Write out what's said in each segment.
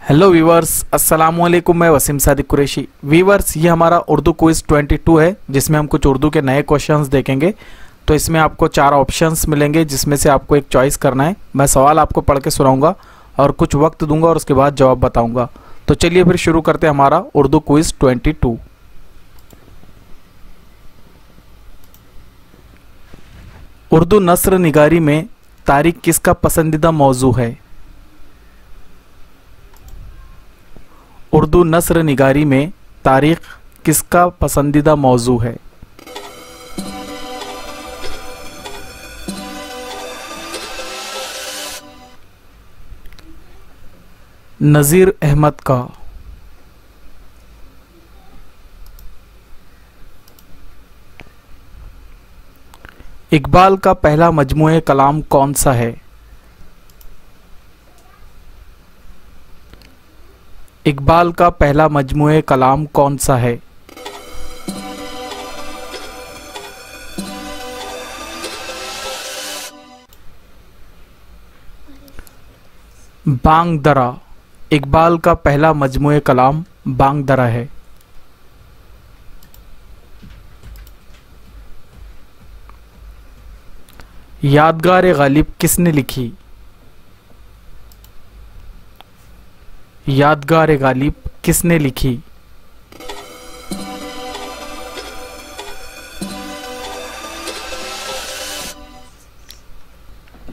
Hello viewers, अस्सलाम वालेकुम। मैं वसीम सादिक कुरैशी। वीवर्स, ये हमारा उर्दू क्विज 22 है, जिसमें हम कुछ उर्दू के नए क्वेश्चंस देखेंगे। तो इसमें आपको 4 ऑप्शंस मिलेंगे, जिसमें से आपको एक चॉइस करना है। मैं सवाल आपको पढ़ के सुनाऊंगा और कुछ वक्त दूंगा और उसके बाद जवाब बताऊंगा। तो चलिए फिर शुरू करते हैं हमारा उर्दू क्विज 22। उर्दू नस्र निगारी में तारीख किसका पसंदीदा मौजू है? उर्दू नस्र निगारी में तारीख किसका पसंदीदा मौजू है? नज़ीर अहमद का। इकबाल का पहला मजमूए कलाम कौन सा है? इकबाल का पहला मजमूए कलाम कौन सा है? बांग दरा। इकबाल का पहला मजमूए कलाम बांग दरा है। यादगार गालिब किसने लिखी? यादगार गालिब किसने लिखी?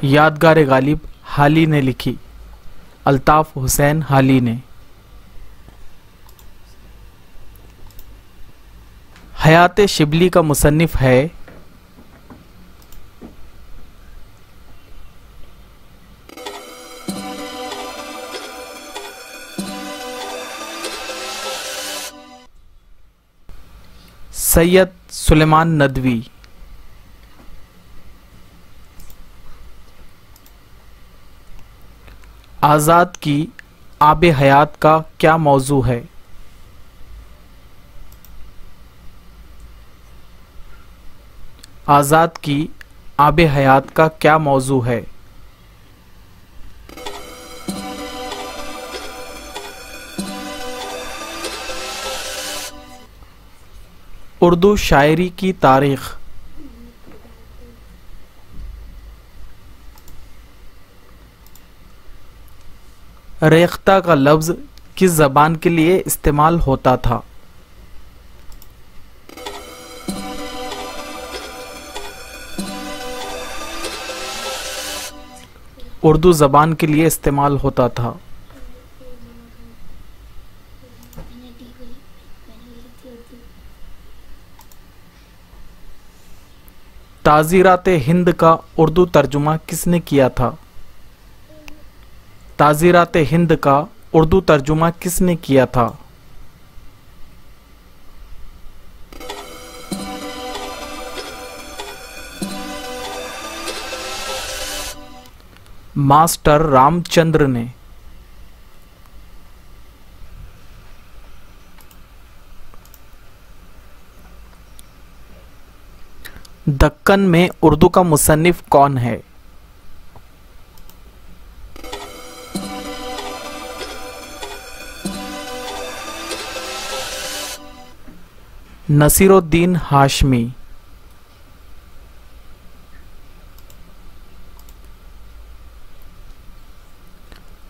यादगार गालिब हाली ने लिखी, अल्ताफ हुसैन हाली ने। हयात शिबली का मुसन्निफ है? सैयद सुलेमान नदवी। आज़ाद की आबे हयात का क्या मौजू है? आज़ाद की आबे हयात का क्या मौजू है? उर्दू शायरी की तारीख। रेख्ता का लफ्ज़ किस ज़बान के लिए इस्तेमाल होता था? उर्दू ज़बान के लिए इस्तेमाल होता था। ताज़ीरात हिंद का उर्दू तर्जुमा किसने किया था? ताज़ीरात हिंद का उर्दू तर्जुमा किसने किया था? मास्टर रामचंद्र ने। दक्कन में उर्दू का मुसन्निफ कौन है? नसीरुद्दीन हाशमी।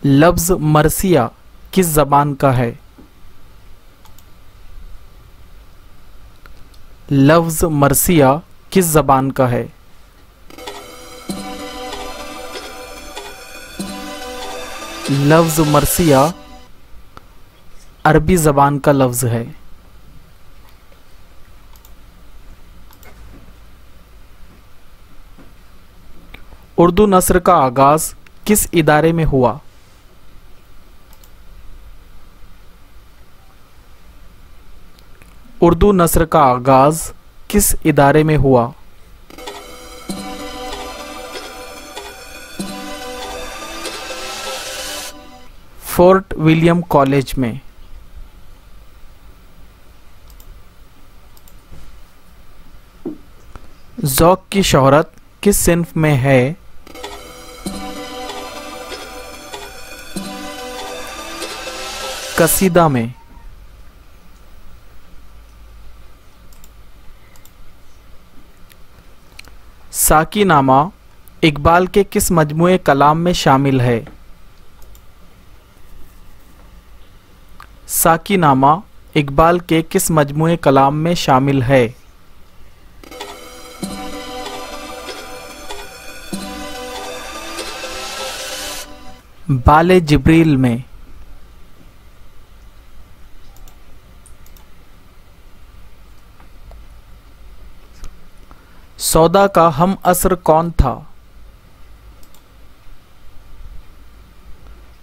लफ्ज़ मरसिया किस ज़बान का है? लफ्ज़ मरसिया किस ज़बान का है? लफ्ज़ मरसिया अरबी ज़बान का लफ्ज़ है। उर्दू नस्र का आगाज़ किस इदारे में हुआ? उर्दू नस्र का आगाज़ किस इदारे में हुआ? फोर्ट विलियम कॉलेज में। ज़ौक़ की शोहरत किस सिन्फ में है? कसीदा में। साकीनामा इकबाल के किस मजमूए कलाम में शामिल है? साकीनामा इकबाल के किस मजमूए कलाम में शामिल है? बाले जिब्रील में। सौदा का हम असर कौन था?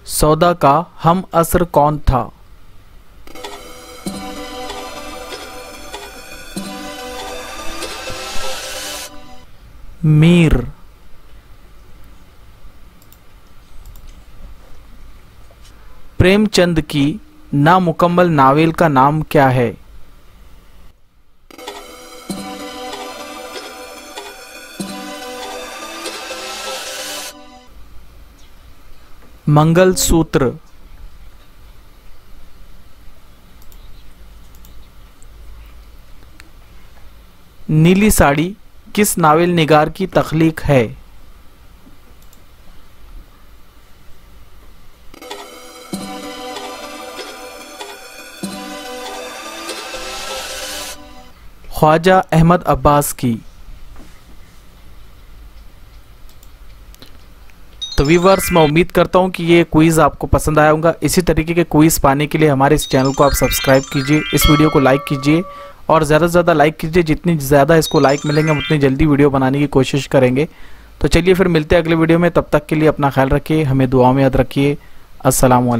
सौदा का हम असर कौन था? मीर। प्रेमचंद की नामुकम्मल नावेल का नाम क्या है? मंगलसूत्र। नीली साड़ी किस नावल निगार की तख्लीक है? ख्वाजा अहमद अब्बास की। तो व्यूअर्स, मैं उम्मीद करता हूं कि ये क्विज़ आपको पसंद आया होगा। इसी तरीके के क्विज़ पाने के लिए हमारे इस चैनल को आप सब्सक्राइब कीजिए, इस वीडियो को लाइक कीजिए और ज़्यादा से ज़्यादा लाइक कीजिए। जितनी ज़्यादा इसको लाइक मिलेंगे हम उतनी जल्दी वीडियो बनाने की कोशिश करेंगे। तो चलिए फिर मिलते हैं अगले वीडियो में। तब तक के लिए अपना ख्याल रखिए, हमें दुआ में याद रखिए। अस्सलाम वालेकुम।